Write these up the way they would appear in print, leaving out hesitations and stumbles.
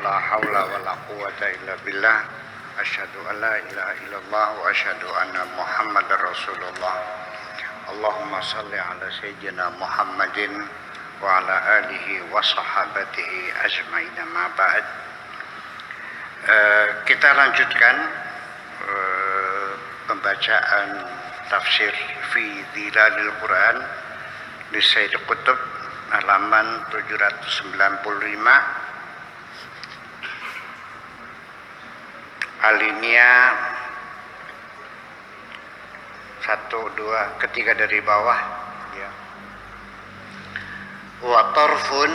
La haula wa la quwata illa billah. Asyhadu an la ilaha illallah wa asyhadu anna Muhammadar Rasulullah. Allahumma salli ala sayyidina Muhammadin wa ala alihi wa sahabatihi ajmain. Ma ba'd. Kita lanjutkan pembacaan tafsir fi Dhilalil Quran di Sayyid Qutb halaman 795, alinea 1, 2, ketiga dari bawah ya. Wa tarfun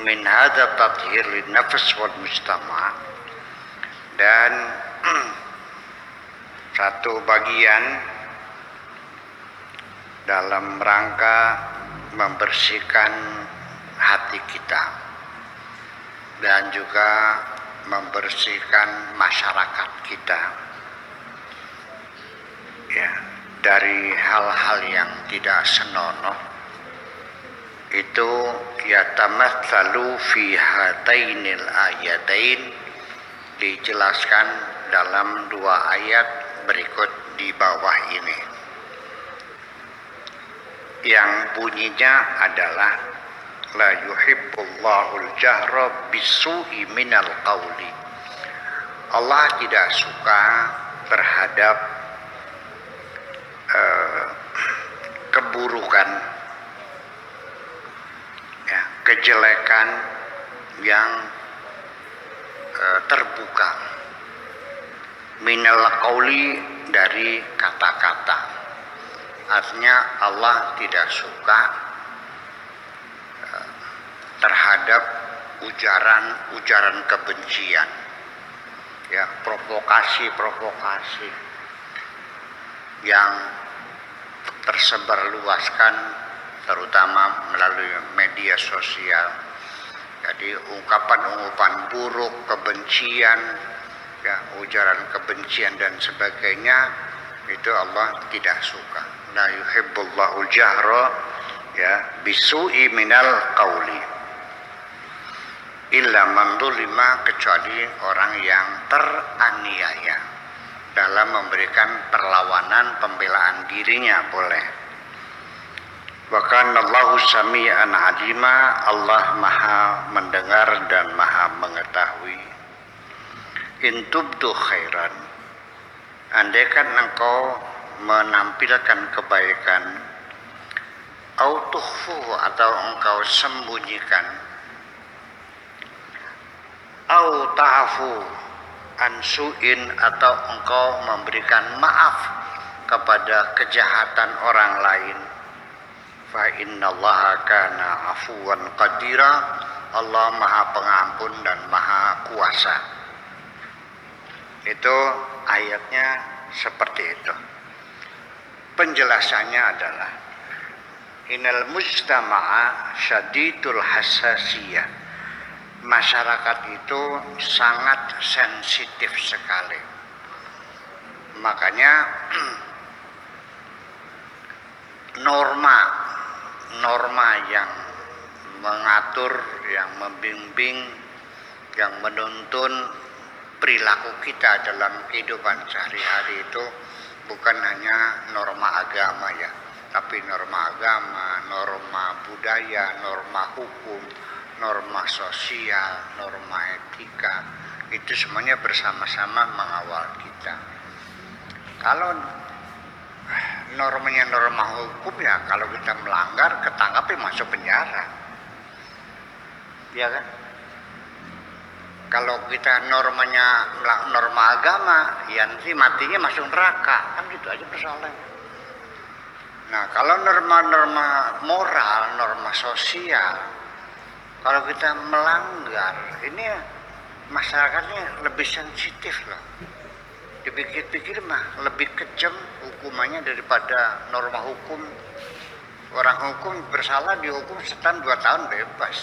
min hadza tathhir lin nafs wal mujtama', dan satu bagian dalam rangka membersihkan hati kita dan juga membersihkan masyarakat kita ya, dari hal-hal yang tidak senonoh. Itu yatamatsalu fi hatainil ayatain, dijelaskan dalam 2 ayat berikut di bawah ini, yang bunyinya adalah la yuhibbullahul jahra bisu'i minal qawli. Allah tidak suka terhadap keburukan ya, kejelekan yang terbuka, minal qawli, dari kata-kata. Artinya Allah tidak suka terhadap ujaran kebencian ya, provokasi yang tersebar luaskan terutama melalui media sosial. Jadi ungkapan buruk, kebencian ya, ujaran kebencian dan sebagainya, itu Allah tidak suka. La yuhibbullahul jahra ya bisu'i minal qawli illa man dzulima, kecuali orang yang teraniaya dalam memberikan perlawanan, pembelaan dirinya boleh. Wa kana Allahu sami'an alima, Allah Maha mendengar dan Maha mengetahui. In tubdu khairan, andaikan engkau menampilkan kebaikan, au tukhfu, atau engkau sembunyikan, au ta'fu an su'in, atau engkau memberikan maaf kepada kejahatan orang lain, fa innallaha kana afuwan qadira, Allah Maha Pengampun dan Maha Kuasa. Itu ayatnya seperti itu. Penjelasannya adalah innal mujtama'a syadidul hassasiyah, masyarakat itu sangat sensitif sekali. Makanya norma yang mengatur, yang membimbing, yang menuntun perilaku kita dalam kehidupan sehari-hari itu bukan hanya norma agama ya, tapi norma agama, norma budaya, norma hukum, norma sosial, norma etika, itu semuanya bersama-sama mengawal kita. Kalau normanya norma hukum ya, kalau kita melanggar ketangkap masuk penjara, ya kan? Kalau kita normanya norma agama, ya nanti matinya masuk neraka, kan gitu aja persoalannya. Nah, kalau norma-norma moral, norma sosial, kalau kita melanggar, ini masyarakatnya lebih sensitif loh. Dipikir-pikir mah lebih kejam hukumannya daripada norma hukum. Orang hukum bersalah dihukum setahun 2 tahun bebas,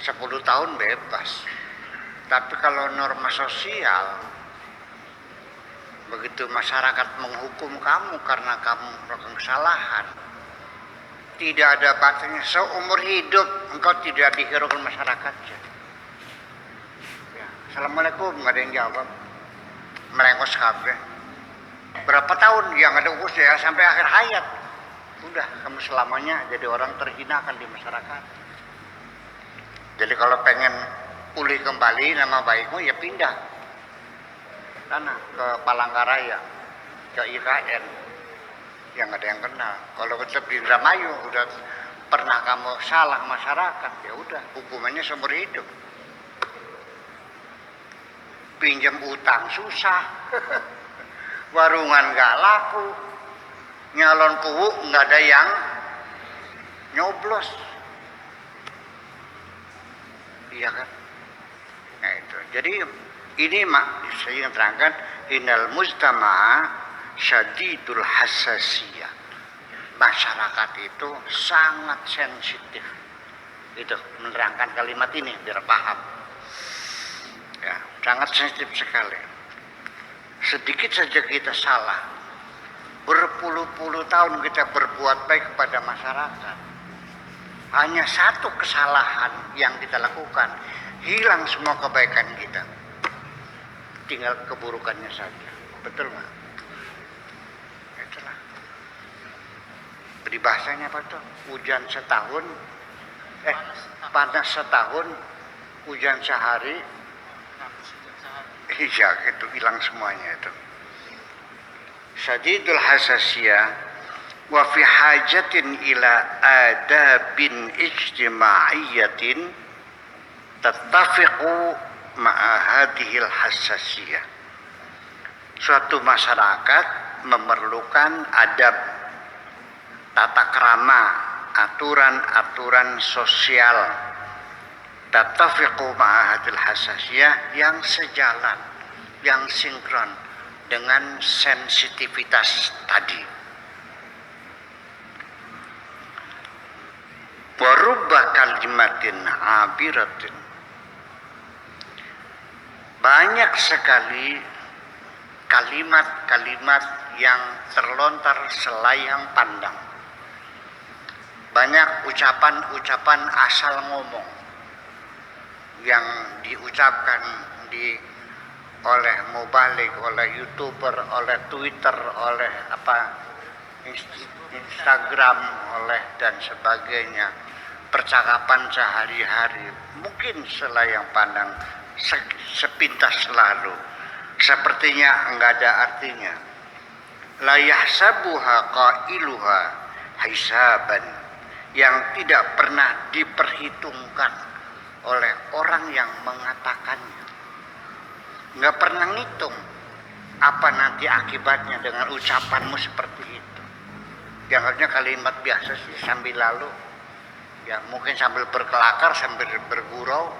10 tahun bebas. Tapi kalau norma sosial, begitu masyarakat menghukum kamu karena kamu melakukan kesalahan, tidak ada batasnya, seumur hidup engkau tidak dihiraukan masyarakatnya. Assalamualaikum, nggak ada yang jawab. Melengos kabeh. Berapa tahun dia nggak ada urus ya sampai akhir hayat. Udah, kamu selamanya jadi orang terhinakan di masyarakat. Jadi kalau pengen pulih kembali nama baikmu ya pindah sana ke Palangkaraya, ke IKN yang nggak ada yang kenal. Kalau tetap di Indramayu udah pernah kamu salah masyarakat, ya udah hukumannya seumur hidup. Pinjam utang susah, warungan nggak laku, nyalon kuwu nggak ada yang nyoblos, iya kan? Nah itu, jadi ini saya ingin terangkan, innal mujtama syadidul hassasiyah. Masyarakat itu sangat sensitif. Itu menerangkan kalimat ini biar paham. Ya, sangat sensitif sekali. Sedikit saja kita salah, berpuluh-puluh tahun kita berbuat baik kepada masyarakat. Hanya satu kesalahan yang kita lakukan, hilang semua kebaikan kita. Tinggal keburukannya saja. Betul nggak? Itulah. Peribahasanya apa tuh? Hujan setahun, panas setahun, hujan sehari. Iya, itu hilang semuanya itu. Syadidul hasasiyah wa fi hajatin ila adabin ijtimaiyatin tattafiqu ma'a hadhil hasasiyah. Suatu masyarakat memerlukan adab, tata krama, aturan-aturan sosial tattafiqu ma'a hadhil hasasiyah yang sejalan, yang sinkron dengan sensitivitas tadi. Wa rubba kalimatin abiratin, banyak sekali kalimat-kalimat yang terlontar selayang pandang. Banyak ucapan-ucapan asal ngomong yang diucapkan oleh mubalik, oleh YouTuber, oleh Twitter, oleh Instagram, oleh dan sebagainya. Percakapan sehari-hari mungkin selayang pandang, sepintas lalu, sepertinya enggak ada artinya. La yahsabuha qailuha hisaban, yang tidak pernah diperhitungkan oleh orang yang mengatakannya. Enggak pernah ngitung apa nanti akibatnya dengan ucapanmu seperti itu. Yang harusnya kalimat biasa sih, sambil lalu, ya mungkin sambil berkelakar, sambil bergurau.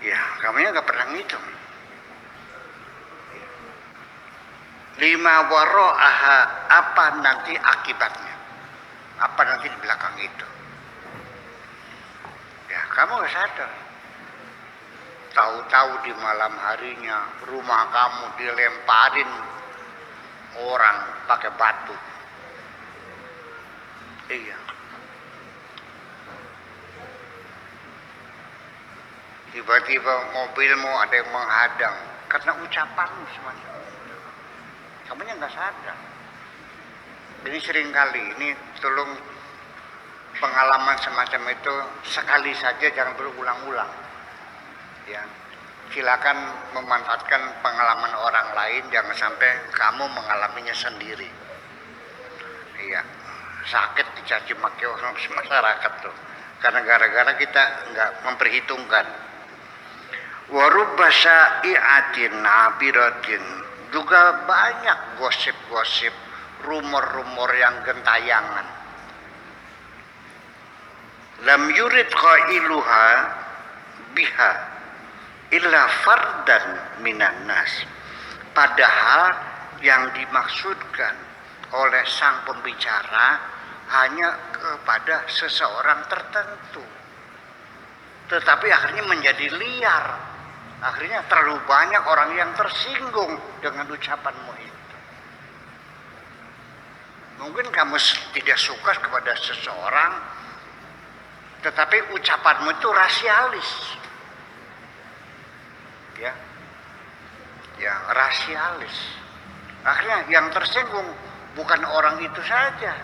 Ya, kamunya nggak pernah ngitung. Lima waro'aha, apa nanti akibatnya? Apa nanti di belakang itu? Ya, kamu nggak sadar. Tahu-tahu di malam harinya rumah kamu dilemparin orang pakai batu. Iya. Tiba-tiba mobilmu ada yang menghadang karena ucapanmu semacam itu. Kamunya nggak sadar. Ini sering kali, ini tolong pengalaman semacam itu sekali saja, jangan berulang-ulang. Ya, silakan memanfaatkan pengalaman orang lain, jangan sampai kamu mengalaminya sendiri. Iya, sakit dicaci maki orang masyarakat tuh, karena gara-gara kita nggak memperhitungkan. Warubba syai'atin abiratin, juga banyak gosip-gosip, rumor-rumor yang gentayangan. Lam yurid qailuha biha illa fardan minan nas, padahal yang dimaksudkan oleh sang pembicara hanya kepada seseorang tertentu, tetapi akhirnya menjadi liar. Akhirnya terlalu banyak orang yang tersinggung dengan ucapanmu itu. Mungkin kamu tidak suka kepada seseorang, tetapi ucapanmu itu rasialis. ya, yang rasialis. Akhirnya yang tersinggung bukan orang itu saja,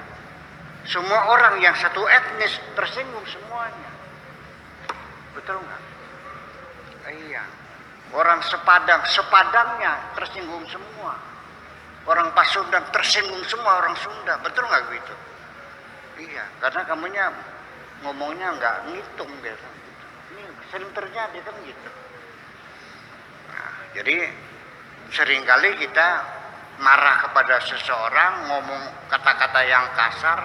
semua orang yang satu etnis tersinggung semuanya. Betul nggak? Iya. Orang sepadangnya tersinggung semua. Orang Pasundan tersinggung semua orang Sunda. Betul nggak gitu? Iya, karena kamunya ngomongnya nggak ngitung biasa. Ini sering terjadi kan gitu. Nah, jadi seringkali kita marah kepada seseorang, ngomong kata-kata yang kasar,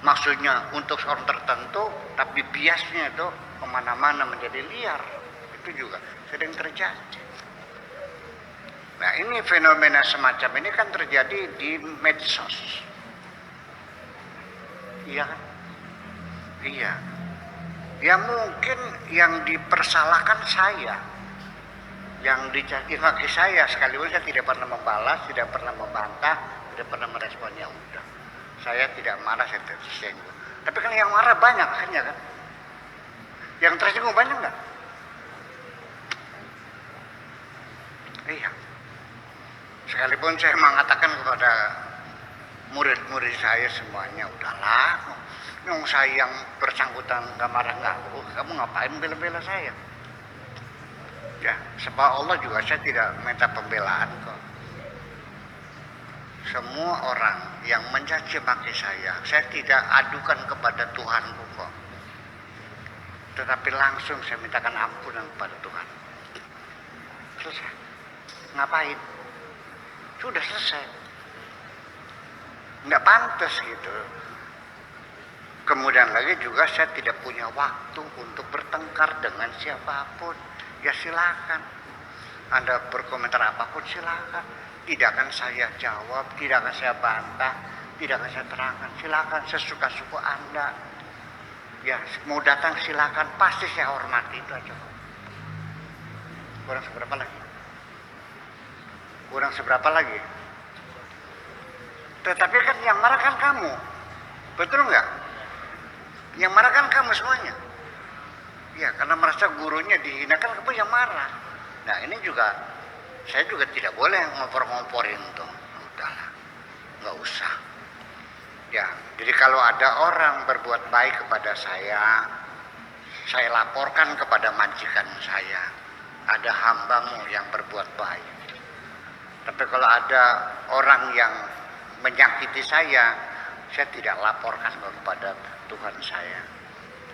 maksudnya untuk orang tertentu, tapi biasnya itu kemana-mana menjadi liar. Itu juga sering terjadi. Nah, ini fenomena semacam ini kan terjadi di medsos. Iya kan? Iya. Ya mungkin yang dipersalahkan saya, yang dicaci maki saya, sekalipun saya tidak pernah membalas, tidak pernah membantah, tidak pernah merespon, ya udah. Saya tidak marah, saya tersinggung. Tapi kan yang marah banyak akhirnya kan? Yang tersinggung banyak nggak? Iya. Sekalipun saya mengatakan kepada murid-murid saya semuanya, udahlah, yang saya yang bersangkutan nggak marah nggak, kamu ngapain bela-bela saya? Ya, sebab Allah juga saya tidak minta pembelaan kok. Semua orang yang mencaci maki saya tidak adukan kepada Tuhanku kok. Tetapi langsung saya mintakan ampunan kepada Tuhan. Selesai. Ngapain? Sudah selesai. Nggak pantas gitu. Kemudian lagi juga saya tidak punya waktu untuk bertengkar dengan siapapun. Ya silakan. Anda berkomentar apapun silakan. Tidak akan saya jawab, tidak akan saya bantah, tidak akan saya terangkan. Silakan sesuka-suka Anda. Ya, mau datang silakan, pasti saya hormati, itu aja. Kurang seberapa lagi? Kurang seberapa lagi? Tetapi kan yang marah kan kamu. Betul nggak? Yang marah kan kamu semuanya. Ya, karena merasa gurunya dihinakan, kamu yang marah. Nah, ini juga saya juga tidak boleh ngompor-ngomporin tuh. Udahlah, nggak usah. Ya, jadi kalau ada orang berbuat baik kepada saya laporkan kepada majikan saya. Ada hambamu yang berbuat baik. Tapi kalau ada orang yang menyakiti saya tidak laporkan kepada Tuhan saya.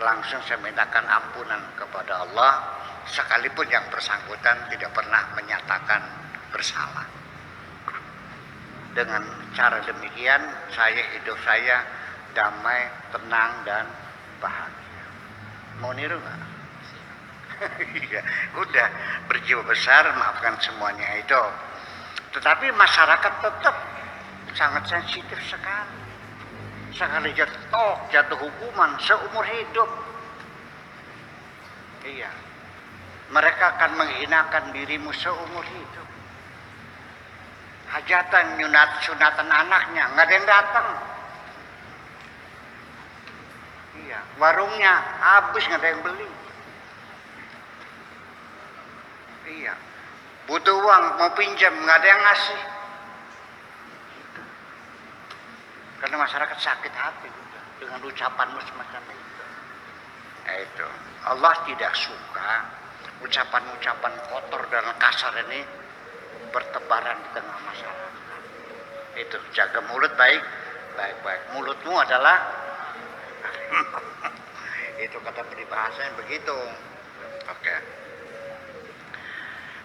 Langsung saya mintakan ampunan kepada Allah, sekalipun yang bersangkutan tidak pernah menyatakan bersalah. Dengan cara demikian, hidup saya damai, tenang, dan bahagia. Mau niru nggak? Iya, udah berjiwa besar, maafkan semuanya itu. Tetapi masyarakat tetap sangat sensitif sekali. Sekali jatuh hukuman seumur hidup. Iya. Mereka akan menghinakan dirimu seumur hidup. Hajatan, sunatan anaknya, nggak ada yang datang. Iya. Warungnya habis, nggak ada yang beli. Iya. Butuh uang, mau pinjam, nggak ada yang ngasih. Karena masyarakat sakit hati dengan ucapanmu semacam itu. Itu. Allah tidak suka ucapan-ucapan kotor dan kasar ini bertebaran di tengah masyarakat. Itu, jaga mulut baik-baik. Mulutmu adalah itu kata peribahasanya begitu. Oke.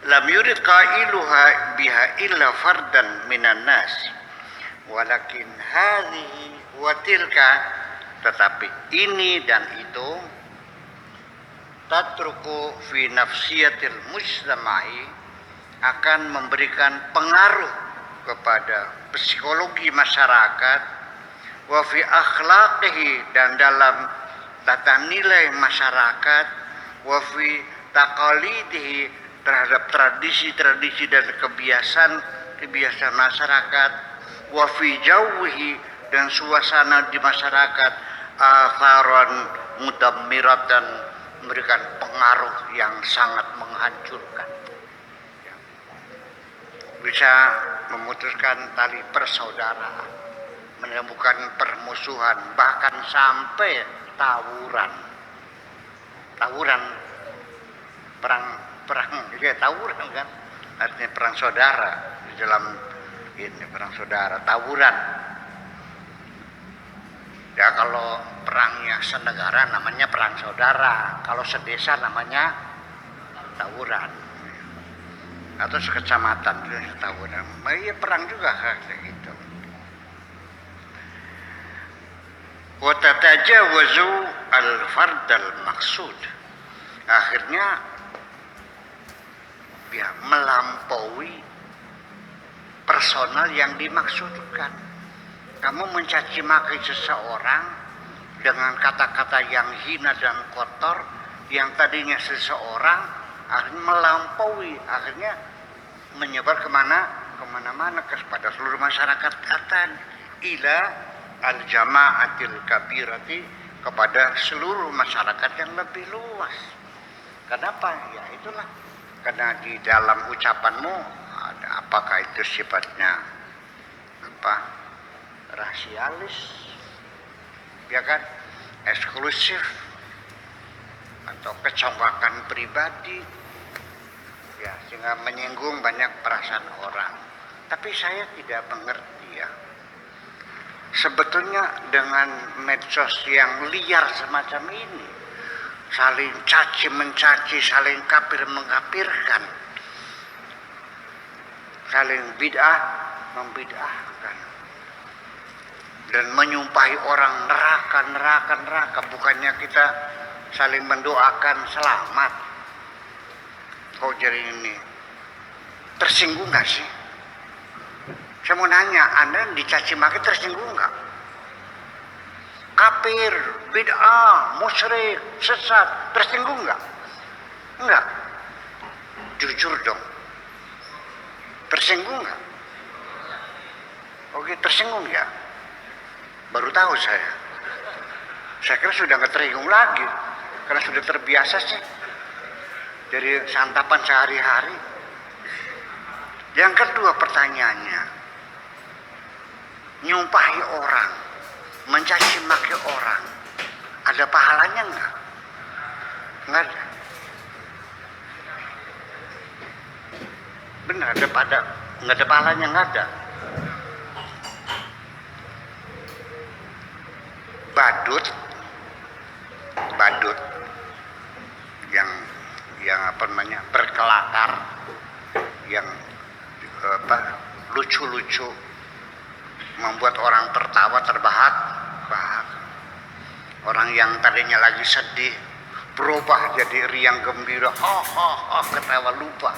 Lam yurid qailuha biha illa fardan minan nas. Walakin hadhihi wa tilka, tetapi ini dan itu tatruku fi nafsiyatil mujtama'i, akan memberikan pengaruh kepada psikologi masyarakat, wa fi akhlaqihi, dan dalam tata nilai masyarakat, wa fi taqalidihi, terhadap tradisi-tradisi dan kebiasaan masyarakat, wa fi jawwihi, dan suasana di masyarakat, atharan mudammiratan, memberikan pengaruh yang sangat menghancurkan. bisa memutuskan tali persaudaraan, menemukan permusuhan, bahkan sampai tawuran, perang juga tawuran kan, artinya perang saudara di dalam ini perang saudara, tawuran. Ya kalau perangnya senegara namanya perang saudara, kalau sedesa namanya tawuran, atau sekecamatan itu tawuran. Iya perang juga kayak gitu. Wa tatajawazu al-fard al-maqsud. Akhirnya ya melampaui personal yang dimaksudkan. Kamu mencaci maki seseorang dengan kata-kata yang hina dan kotor, yang tadinya seseorang akhirnya melampaui, akhirnya menyebar kemana-mana kepada seluruh masyarakat, kata ila al-jama'atil kabirati, kepada seluruh masyarakat yang lebih luas. Kenapa? Ya itulah, karena di dalam ucapanmu ada, apakah itu sifatnya apa? Rasialis, ya kan, eksklusif, atau kecongkakan pribadi, ya sehingga menyinggung banyak perasaan orang. Tapi saya tidak mengerti ya, sebetulnya dengan medsos yang liar semacam ini, saling caci mencaci, saling kafir mengkafirkan, saling bid'ah membid'ahkan, dan menyumpahi orang neraka, bukannya kita saling mendoakan selamat. Kok jadi ini tersinggung gak sih? Saya mau nanya, Anda dicaci maki tersinggung gak? Kafir, bid'ah, musyrik, sesat, tersinggung gak? Enggak. Jujur dong, tersinggung gak? Oke, tersinggung ya. Baru tahu saya kira sudah nggak tersinggung lagi karena sudah terbiasa sih dari santapan sehari-hari. Yang kedua pertanyaannya, nyumpahi orang, mencaci maki orang, ada pahalanya nggak? Nggak ada. Benar, nggak ada pahalanya, nggak ada. badut yang apa namanya, berkelakar, yang lucu-lucu, membuat orang tertawa terbahak-bahak. Orang yang tadinya lagi sedih berubah jadi riang gembira, ketawa lupa.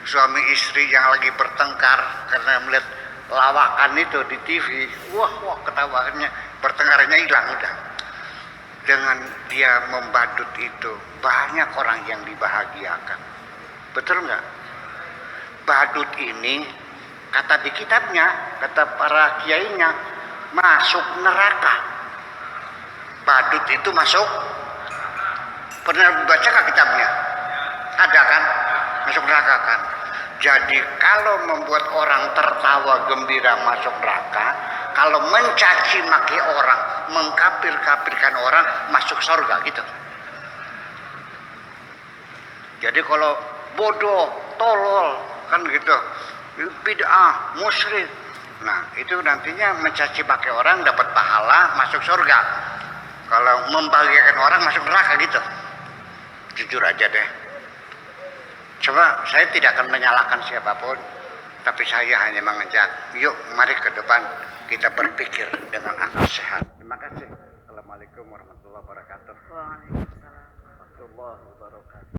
Suami istri yang lagi bertengkar karena melihat lawakan itu di TV, wah ketawanya, bertengkarnya hilang udah. Dengan dia membadut itu banyak orang yang dibahagiakan. Betul nggak? Badut ini kata di kitabnya, kata para kiainya, masuk neraka. Badut itu masuk. Pernah baca nggak kitabnya? Ada kan? Masuk neraka kan? Jadi kalau membuat orang tertawa gembira masuk neraka, kalau mencaci maki orang, mengkafir-kafirkan orang masuk surga gitu. Jadi kalau bodoh, tolol kan gitu, bid'ah, musyrik, nah itu nantinya mencaci maki orang dapat pahala masuk surga. Kalau membahagiakan orang masuk neraka gitu. Jujur aja deh. Coba, saya tidak akan menyalahkan siapapun, tapi saya hanya mengajak, yuk mari ke depan kita berpikir dengan akal sehat. Terima kasih. Assalamualaikum warahmatullahi wabarakatuh. Waalaikumsalam. Warahmatullahi wabarakatuh.